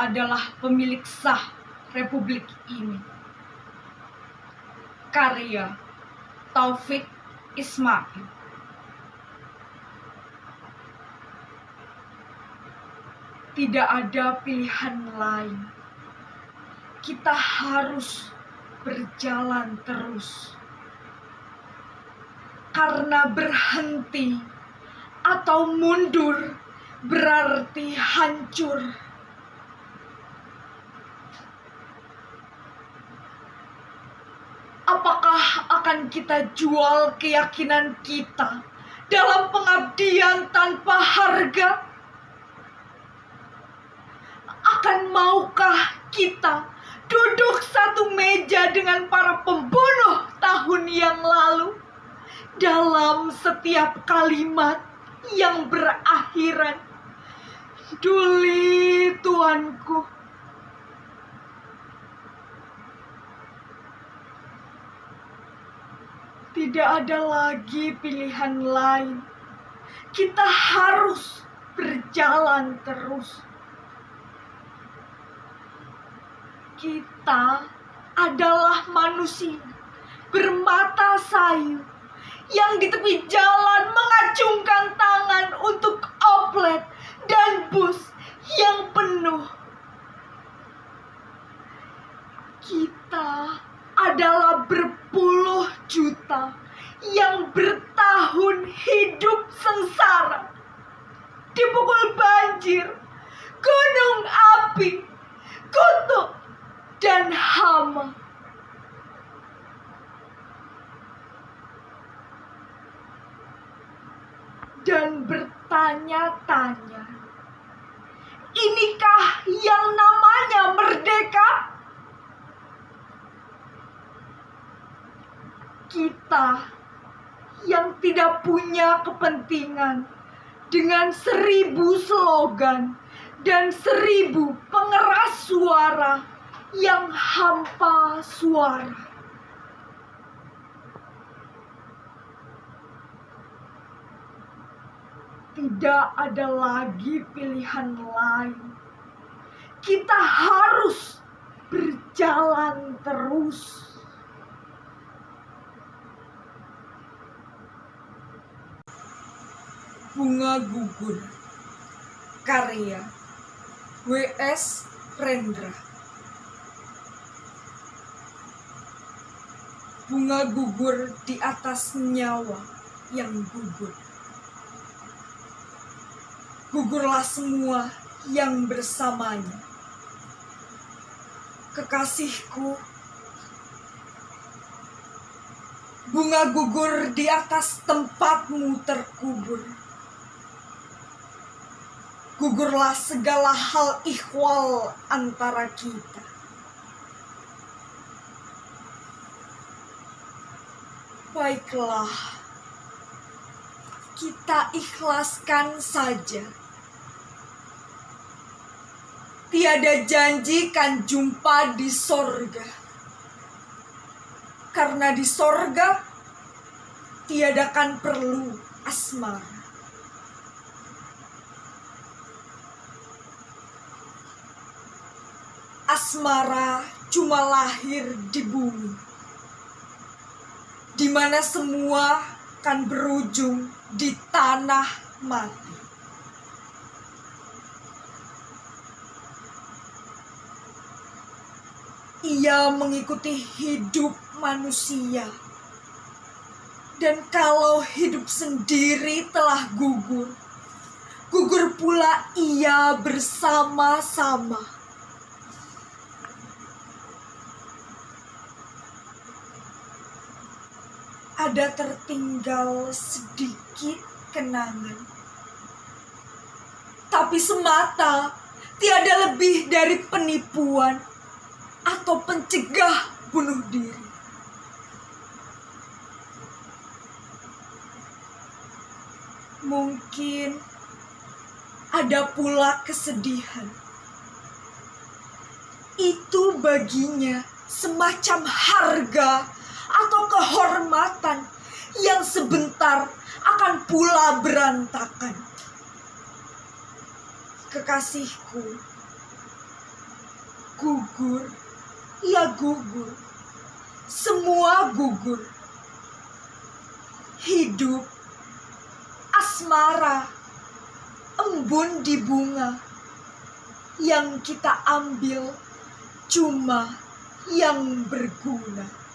adalah pemilik sah Republik ini. Karya Taufik Ismail. Tidak ada pilihan lain. Kita harus berjalan terus. Karena berhenti atau mundur berarti hancur. Apakah akan kita jual keyakinan kita dalam pengabdian tanpa harga? Akan maukah kita duduk satu meja dengan para pembunuh tahun yang lalu dalam setiap kalimat yang berakhiran, "Duli tuanku"? Tidak ada lagi pilihan lain. Kita harus berjalan terus. Kita adalah manusia bermata sayu yang di tepi jalan mengacungkan tangan untuk oplet dan bus yang penuh. Kita adalah berpuluh juta yang bertahun hidup sengsara, dipukul banjir, gunung api, kutuk, dan hama. Dan bertanya-tanya, inikah yang namanya merdeka? Kita yang tidak punya kepentingan dengan 1000 slogan dan 1000 pengeras suara yang hampa suara. Tidak ada lagi pilihan lain. Kita harus berjalan terus. Bunga Gugur, karya W.S. Rendra. Bunga gugur di atas nyawa yang gugur. Gugurlah semua yang bersamanya. Kekasihku, bunga gugur di atas tempatmu terkubur. Gugurlah segala hal ikhwal antara kita. Baiklah, kita ikhlaskan saja. Tiada janji kan jumpa di sorga. Karena di sorga tiada kan perlu asmara. Asmara cuma lahir di bumi, di mana semua kan berujung di tanah mati. Ia mengikuti hidup manusia, dan kalau hidup sendiri telah gugur, gugur pula ia bersama-sama. Ada tertinggal sedikit kenangan, tapi semata tiada lebih dari penipuan atau pencegah bunuh diri. Mungkin ada pula kesedihan. Itu baginya semacam harga atau kehormatan yang sebentar akan pula berantakan. Kekasihku, Gugur, ya gugur, semua gugur. Hidup, asmara, embun di bunga. Yang kita ambil cuma yang berguna.